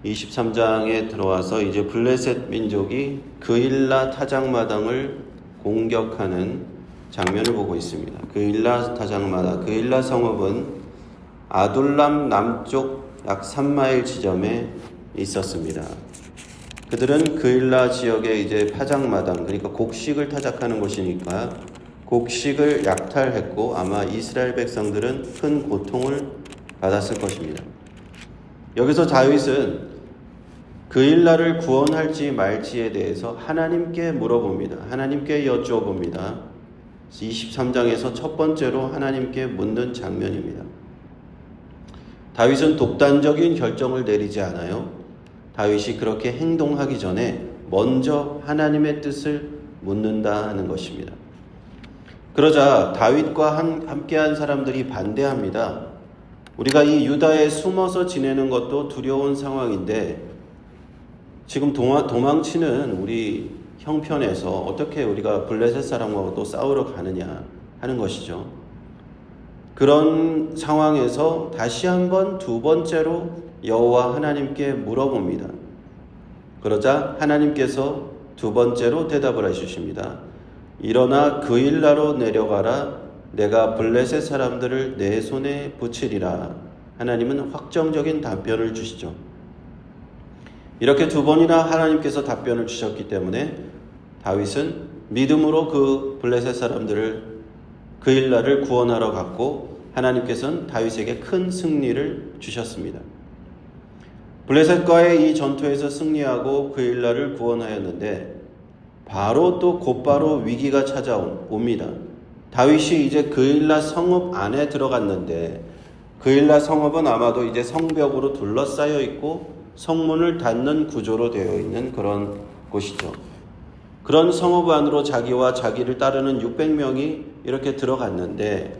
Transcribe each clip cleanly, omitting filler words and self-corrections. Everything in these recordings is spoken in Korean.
23장에 들어와서 이제 블레셋 민족이 그일라 타작마당을 공격하는 장면을 보고 있습니다. 그일라 타작마당, 그일라 성읍은 아둘람 남쪽 약 3마일 지점에 있었습니다. 그들은 그일라 지역의 이제 파장마당, 그러니까 곡식을 타작하는 곳이니까 곡식을 약탈했고 아마 이스라엘 백성들은 큰 고통을 받았을 것입니다. 여기서 다윗은 그일라를 구원할지 말지에 대해서 하나님께 물어봅니다. 하나님께 여쭈어봅니다. 23장에서 첫 번째로 하나님께 묻는 장면입니다. 다윗은 독단적인 결정을 내리지 않아요. 다윗이 그렇게 행동하기 전에 먼저 하나님의 뜻을 묻는다 하는 것입니다. 그러자 다윗과 함께한 사람들이 반대합니다. 우리가 이 유다에 숨어서 지내는 것도 두려운 상황인데 지금 도망치는 우리 형편에서 어떻게 우리가 블레셋 사람과 또 싸우러 가느냐 하는 것이죠. 그런 상황에서 다시 한번 두 번째로 여호와 하나님께 물어봅니다. 그러자 하나님께서 두 번째로 대답을 해주십니다. 일어나 그일라로 내려가라. 내가 블레셋 사람들을 내 손에 붙이리라. 하나님은 확정적인 답변을 주시죠. 이렇게 두 번이나 하나님께서 답변을 주셨기 때문에 다윗은 믿음으로 그 블레셋 사람들을 그일라를 구원하러 갔고 하나님께서는 다윗에게 큰 승리를 주셨습니다. 블레셋과의 이 전투에서 승리하고 그일라를 구원하였는데 바로 또 곧바로 위기가 찾아옵니다. 다윗이 이제 그일라 성읍 안에 들어갔는데 그일라 성읍은 아마도 이제 성벽으로 둘러싸여 있고 성문을 닫는 구조로 되어 있는 그런 곳이죠. 그런 성읍 안으로 자기와 자기를 따르는 600명이 이렇게 들어갔는데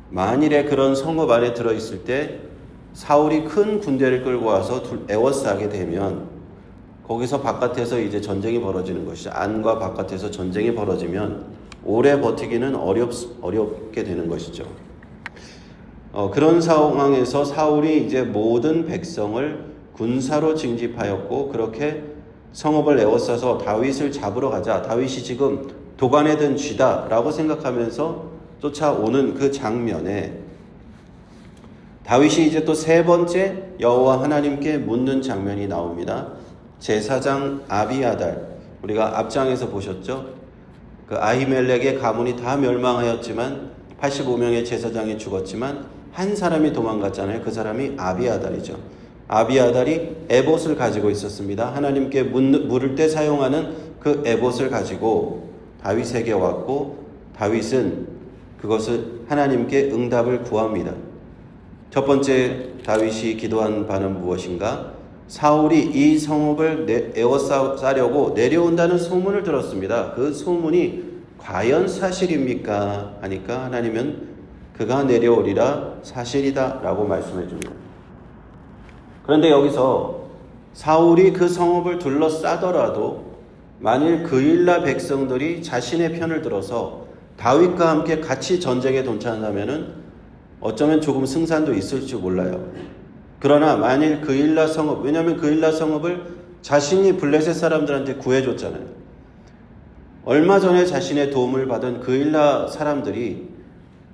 만일에 그런 성읍 안에 들어있을 때 사울이 큰 군대를 끌고 와서 에워싸게 되면 거기서 바깥에서 이제 전쟁이 벌어지는 것이죠. 안과 바깥에서 전쟁이 벌어지면 오래 버티기는 어렵게 되는 것이죠. 그런 상황에서 사울이 이제 모든 백성을 군사로 징집하였고 그렇게 성읍을 에워싸서 다윗을 잡으러 가자. 다윗이 지금 도간에 든 쥐다라고 생각하면서 쫓아오는 그 장면에 다윗이 이제 또 세 번째 여호와 하나님께 묻는 장면이 나옵니다. 제사장 아비아달, 우리가 앞장에서 보셨죠? 그 아히멜렉의 가문이 다 멸망하였지만 85명의 제사장이 죽었지만 한 사람이 도망갔잖아요. 그 사람이 아비아달이죠. 아비아달이 에봇을 가지고 있었습니다. 하나님께 물을 때 사용하는 그 에봇을 가지고 다윗에게 왔고 다윗은 그것을 하나님께 응답을 구합니다. 첫 번째 다윗이 기도한 바는 무엇인가? 사울이 이 성읍을 에워싸려고 내려온다는 소문을 들었습니다. 그 소문이 과연 사실입니까? 하니까 하나님은 그가 내려오리라 사실이다 라고 말씀해 줍니다. 그런데 여기서 사울이 그 성읍을 둘러싸더라도 만일 그일라 백성들이 자신의 편을 들어서 다윗과 함께 같이 전쟁에 동참한다면 어쩌면 조금 승산도 있을지 몰라요. 그러나 만일 그일라 성읍, 왜냐하면 그일라 성읍을 자신이 블레셋 사람들한테 구해줬잖아요. 얼마 전에 자신의 도움을 받은 그일라 사람들이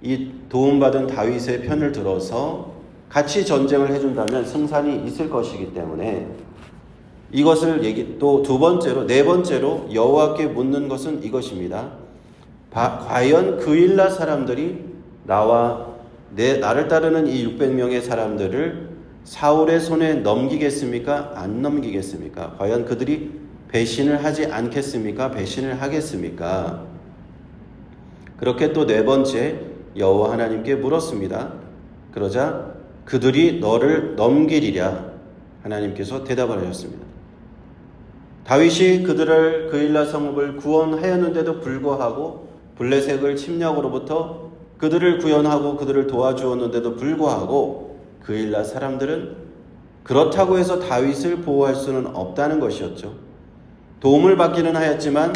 이 도움받은 다윗의 편을 들어서 같이 전쟁을 해준다면 승산이 있을 것이기 때문에 이것을 또 두 번째로, 네 번째로 여호와께 묻는 것은 이것입니다. 과연 그일라 사람들이 나를 따르는 이 600명의 사람들을 사울의 손에 넘기겠습니까? 안 넘기겠습니까? 과연 그들이 배신을 하지 않겠습니까? 배신을 하겠습니까? 그렇게 또 네 번째 여호와 하나님께 물었습니다. 그러자 그들이 너를 넘기리랴 하나님께서 대답을 하셨습니다. 다윗이 그들을 그일라 성읍을 구원하였는데도 불구하고 블레셋을 침략으로부터 그들을 구원하고 그들을 도와주었는데도 불구하고 그일라 사람들은 그렇다고 해서 다윗을 보호할 수는 없다는 것이었죠. 도움을 받기는 하였지만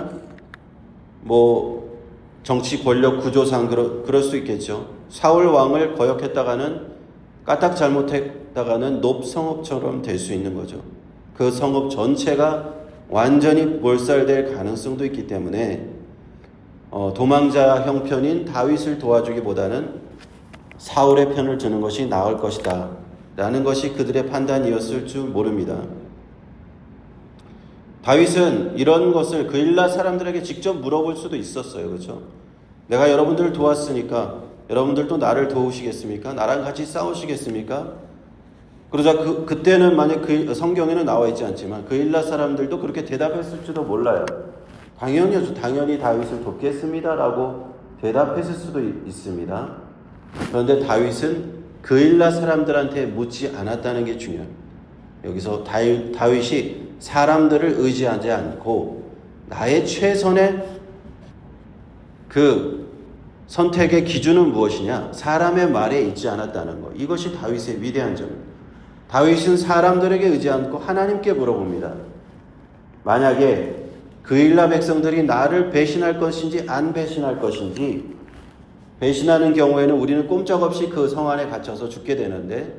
정치 권력 구조상 그럴 수 있겠죠. 사울 왕을 거역했다가는 까딱 잘못했다가는 높 성읍처럼 될 수 있는 거죠. 그 성읍 전체가 완전히 몰살될 가능성도 있기 때문에 도망자 형편인 다윗을 도와주기보다는 사울의 편을 드는 것이 나을 것이다 라는 것이 그들의 판단이었을 줄 모릅니다. 다윗은 이런 것을 그일라 사람들에게 직접 물어볼 수도 있었어요. 그렇죠? 내가 여러분들을 도왔으니까 여러분들도 나를 도우시겠습니까? 나랑 같이 싸우시겠습니까? 그러자 그때는 만약 성경에는 나와 있지 않지만 그일라 사람들도 그렇게 대답했을지도 몰라요. 당연히 다윗을 돕겠습니다라고 대답했을 수도 있습니다. 그런데 다윗은 그일라 사람들한테 묻지 않았다는 게 중요해요. 여기서 다윗이 사람들을 의지하지 않고 나의 최선의 그 선택의 기준은 무엇이냐? 사람의 말에 있지 않았다는 것. 이것이 다윗의 위대한 점입니다. 다윗은 사람들에게 의지 않고 하나님께 물어봅니다. 만약에 그일라 백성들이 나를 배신할 것인지 안 배신할 것인지, 배신하는 경우에는 우리는 꼼짝없이 그 성 안에 갇혀서 죽게 되는데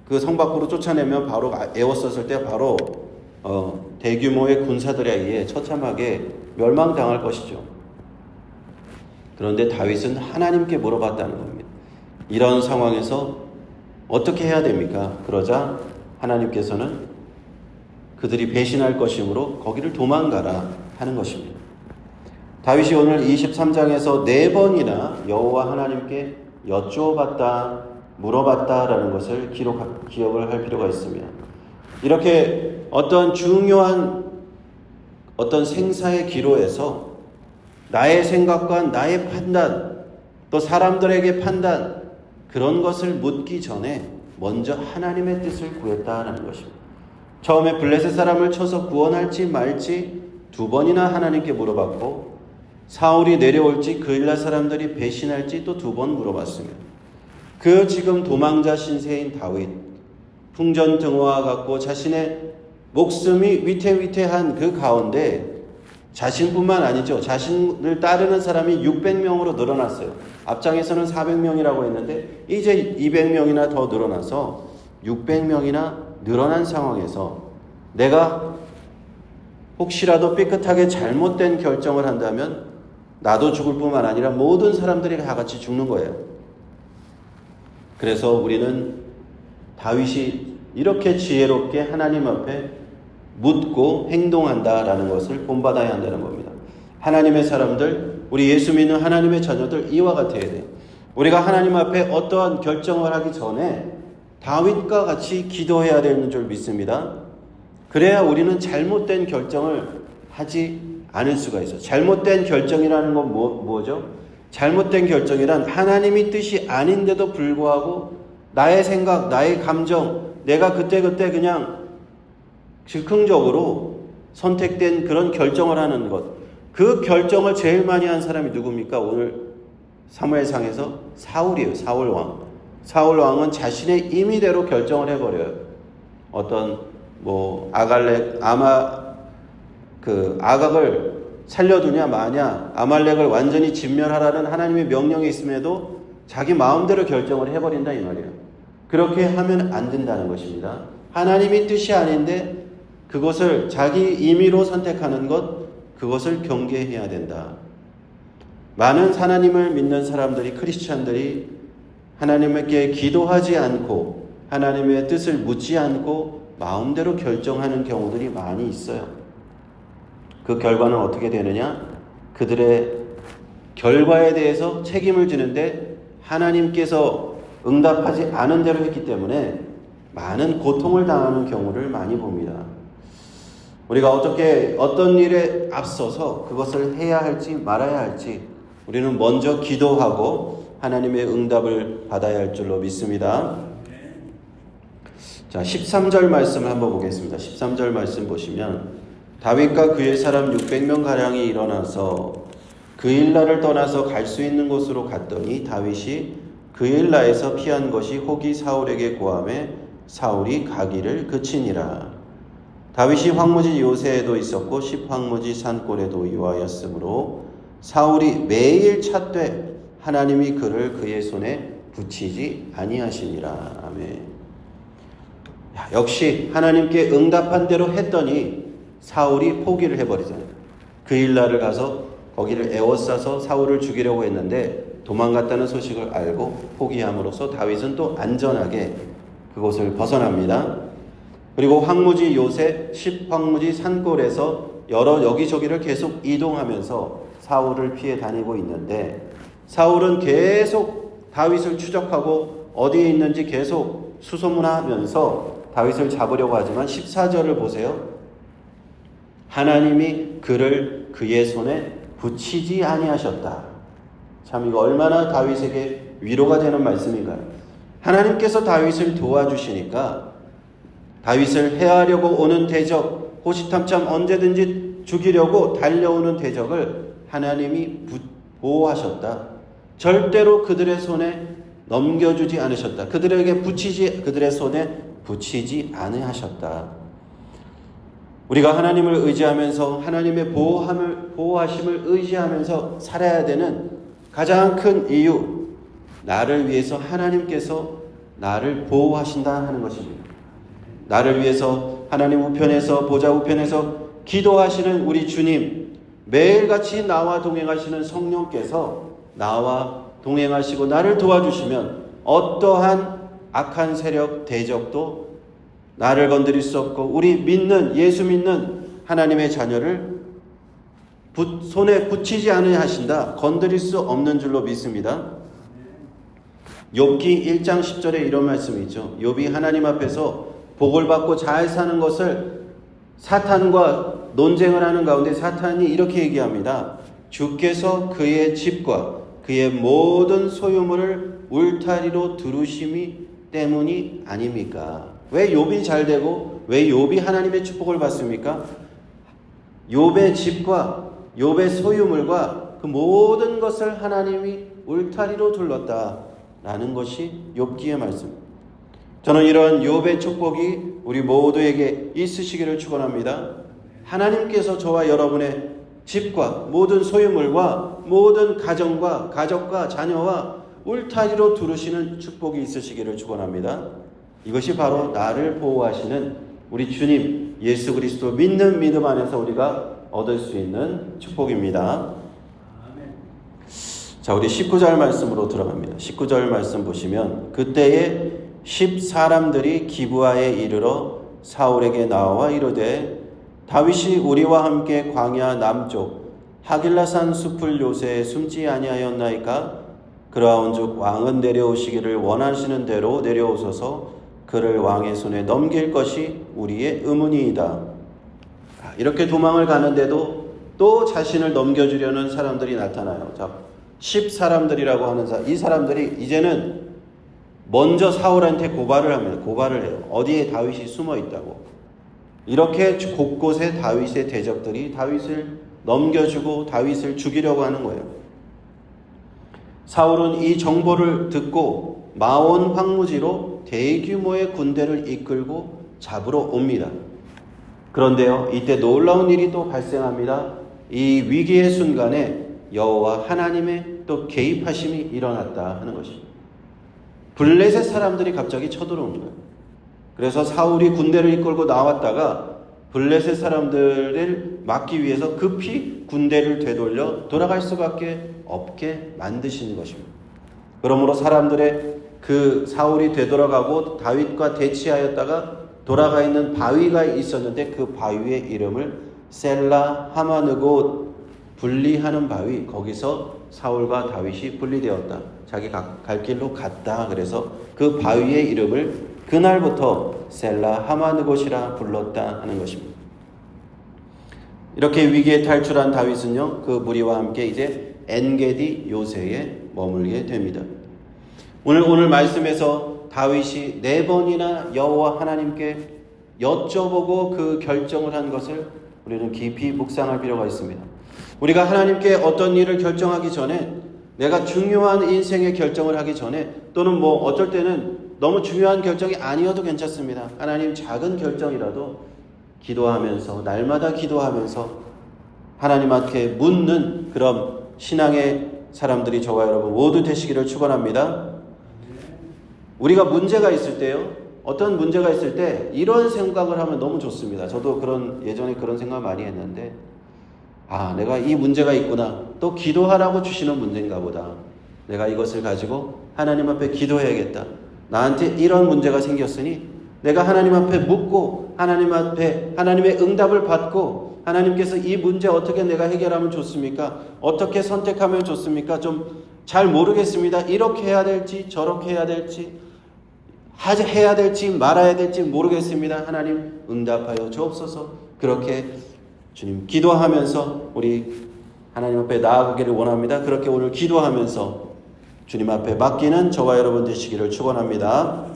그 성 밖으로 쫓아내면 바로 에워쌌을 때 바로 대규모의 군사들에 의해 처참하게 멸망당할 것이죠. 그런데 다윗은 하나님께 물어봤다는 겁니다. 이런 상황에서 어떻게 해야 됩니까? 그러자 하나님께서는 그들이 배신할 것이므로 거기를 도망가라 하는 것입니다. 다윗이 오늘 23장에서 4번이나 여호와 하나님께 여쭈어봤다, 물어봤다라는 것을 기억을 할 필요가 있습니다. 이렇게 어떤 중요한 어떤 생사의 기로에서 나의 생각과 나의 판단, 또 사람들에게 판단, 그런 것을 묻기 전에 먼저 하나님의 뜻을 구했다라는 것입니다. 처음에 블레셋 사람을 쳐서 구원할지 말지 2번이나 하나님께 물어봤고, 사울이 내려올지 그일라 사람들이 배신할지 또 2번 물어봤습니다. 그 지금 도망자 신세인 다윗, 풍전등화와 같고 자신의 목숨이 위태위태한 그 가운데 자신뿐만 아니죠. 자신을 따르는 사람이 600명으로 늘어났어요. 앞장에서는 400명이라고 했는데 이제 200명이나 더 늘어나서 600명이나 늘어난 상황에서 내가 혹시라도 삐끗하게 잘못된 결정을 한다면 나도 죽을 뿐만 아니라 모든 사람들이 다 같이 죽는 거예요. 그래서 우리는 다윗이 이렇게 지혜롭게 하나님 앞에 묻고 행동한다라는 것을 본받아야 한다는 겁니다. 하나님의 사람들, 우리 예수 믿는 하나님의 자녀들 이와 같아야 돼요. 우리가 하나님 앞에 어떠한 결정을 하기 전에 다윗과 같이 기도해야 되는 줄 믿습니다. 그래야 우리는 잘못된 결정을 하지 않을 수가 있어요. 잘못된 결정이라는 건 뭐죠? 잘못된 결정이란 하나님의 뜻이 아닌데도 불구하고 나의 생각, 나의 감정, 내가 그때 그냥 즉흥적으로 선택된 그런 결정을 하는 것. 그 결정을 제일 많이 한 사람이 누굽니까? 오늘 사무엘상에서 사울이에요. 사울왕. 사울왕은 자신의 임의대로 결정을 해버려요. 어떤 아각을 살려두냐 마냐, 아말렉을 완전히 진멸하라는 하나님의 명령이 있음에도 자기 마음대로 결정을 해버린다 이 말이에요. 그렇게 하면 안 된다는 것입니다. 하나님의 뜻이 아닌데 그것을 자기 임의로 선택하는 것, 그것을 경계해야 된다. 많은 하나님을 믿는 사람들이, 크리스찬들이 하나님께 기도하지 않고 하나님의 뜻을 묻지 않고 마음대로 결정하는 경우들이 많이 있어요. 그 결과는 어떻게 되느냐? 그들의 결과에 대해서 책임을 지는데 하나님께서 응답하지 않은 대로 했기 때문에 많은 고통을 당하는 경우를 많이 봅니다. 우리가 어떤 일에 앞서서 그것을 해야 할지 말아야 할지 우리는 먼저 기도하고 하나님의 응답을 받아야 할 줄로 믿습니다. 자, 13절 말씀을 한번 보겠습니다. 13절 말씀 보시면 다윗과 그의 사람 600명 가량이 일어나서 그일라를 떠나서 갈 수 있는 곳으로 갔더니 다윗이 그일라에서 피한 것이 혹이 사울에게 고함에 사울이 가기를 그치니라. 다윗이 황무지 요새에도 있었고 십황무지 산골에도 이와였으므로 사울이 매일 찾되 하나님이 그를 그의 손에 붙이지 아니하시니라. 아멘. 역시 하나님께 응답한 대로 했더니 사울이 포기를 해버리잖아요. 그 일날을 가서 거기를 에워싸서 사울을 죽이려고 했는데 도망갔다는 소식을 알고 포기함으로써 다윗은 또 안전하게 그곳을 벗어납니다. 그리고 황무지 요새 10황무지 산골에서 여러 여기저기를 계속 이동하면서 사울을 피해 다니고 있는데 사울은 계속 다윗을 추적하고 어디에 있는지 계속 수소문하면서 다윗을 잡으려고 하지만 14절을 보세요. 하나님이 그를 그의 손에 붙이지 아니하셨다. 참 이거 얼마나 다윗에게 위로가 되는 말씀인가요? 하나님께서 다윗을 도와주시니까 다윗을 해하려고 오는 대적, 호시탐탐 언제든지 죽이려고 달려오는 대적을 하나님이 보호하셨다. 절대로 그들의 손에 넘겨주지 않으셨다. 그들의 손에 붙이지 않으셨다. 우리가 하나님을 의지하면서 하나님의 보호하심을 의지하면서 살아야 되는 가장 큰 이유, 나를 위해서 하나님께서 나를 보호하신다 하는 것입니다. 나를 위해서 하나님 우편에서 보좌 우편에서 기도하시는 우리 주님, 매일같이 나와 동행하시는 성령께서 나와 동행하시고 나를 도와주시면 어떠한 악한 세력 대적도 나를 건드릴 수 없고 우리 예수 믿는 하나님의 자녀를 손에 붙이지 않으신다. 건드릴 수 없는 줄로 믿습니다. 욥기 1장 10절에 이런 말씀이 있죠. 욥이 하나님 앞에서 복을 받고 잘 사는 것을 사탄과 논쟁을 하는 가운데 사탄이 이렇게 얘기합니다. 주께서 그의 집과 그의 모든 소유물을 울타리로 두르심이 때문이 아닙니까? 왜 욥이 잘 되고 왜 욥이 하나님의 축복을 받습니까? 욥의 집과 욥의 소유물과 그 모든 것을 하나님이 울타리로 둘렀다라는 것이 욥기의 말씀입니다. 저는 이런 욥의 축복이 우리 모두에게 있으시기를 축원합니다. 하나님께서 저와 여러분의 집과 모든 소유물과 모든 가족과 자녀와 울타리로 두르시는 축복이 있으시기를 축원합니다. 이것이 바로 나를 보호하시는 우리 주님 예수 그리스도 믿는 믿음 안에서 우리가 얻을 수 있는 축복입니다. 자, 우리 19절 말씀으로 들어갑니다. 19절 말씀 보시면 그때에 10사람들이 기브아에 이르러 사울에게 나와 이르되 다윗이 우리와 함께 광야 남쪽 하길라산 숲을 요새에 숨지 아니하였나이까? 그러한즉 왕은 내려오시기를 원하시는 대로 내려오소서. 그를 왕의 손에 넘길 것이 우리의 의문이이다. 이렇게 도망을 가는데도 또 자신을 넘겨주려는 사람들이 나타나요. 자, 10사람들이라고 하는 이 사람들이 이제는 먼저 사울한테 고발을 합니다. 고발을 해요. 어디에 다윗이 숨어 있다고. 이렇게 곳곳에 다윗의 대적들이 다윗을 넘겨주고 다윗을 죽이려고 하는 거예요. 사울은 이 정보를 듣고 마온 황무지로 대규모의 군대를 이끌고 잡으러 옵니다. 그런데요, 이때 놀라운 일이 또 발생합니다. 이 위기의 순간에 여호와 하나님의 또 개입하심이 일어났다 하는 것입니다. 블레셋 사람들이 갑자기 쳐들어온 거예요. 그래서 사울이 군대를 이끌고 나왔다가 블레셋 사람들을 막기 위해서 급히 군대를 되돌려 돌아갈 수밖에 없게 만드시는 것입니다. 그러므로 사람들의 그 사울이 되돌아가고 다윗과 대치하였다가 돌아가 있는 바위가 있었는데 그 바위의 이름을 셀라 하마느곳 분리하는 바위, 거기서 사울과 다윗이 분리되었다. 자기가 갈 길로 갔다. 그래서 그 바위의 이름을 그날부터 셀라 하마느곳이라 불렀다 하는 것입니다. 이렇게 위기에 탈출한 다윗은요, 그 무리와 함께 이제 엔게디 요새에 머물게 됩니다. 오늘 말씀에서 다윗이 4번이나 여호와 하나님께 여쭤보고 그 결정을 한 것을 우리는 깊이 묵상할 필요가 있습니다. 우리가 하나님께 어떤 일을 결정하기 전에, 내가 중요한 인생의 결정을 하기 전에, 또는 어쩔 때는 너무 중요한 결정이 아니어도 괜찮습니다. 하나님 작은 결정이라도 기도하면서, 날마다 기도하면서 하나님한테 묻는 그런 신앙의 사람들이 저와 여러분 모두 되시기를 축원합니다. 우리가 문제가 있을 때요. 어떤 문제가 있을 때 이런 생각을 하면 너무 좋습니다. 저도 예전에 그런 생각 많이 했는데, 내가 이 문제가 있구나. 또 기도하라고 주시는 문제인가 보다. 내가 이것을 가지고 하나님 앞에 기도해야겠다. 나한테 이런 문제가 생겼으니 내가 하나님 앞에 묻고 하나님 앞에 하나님의 응답을 받고, 하나님께서 이 문제 어떻게 내가 해결하면 좋습니까? 어떻게 선택하면 좋습니까? 좀 잘 모르겠습니다. 이렇게 해야 될지 저렇게 해야 될지 해야 될지 말아야 될지 모르겠습니다. 하나님 응답하여 주옵소서. 그렇게 주님 기도하면서 우리 하나님 앞에 나아가기를 원합니다. 그렇게 오늘 기도하면서 주님 앞에 맡기는 저와 여러분 되시기를 축원합니다.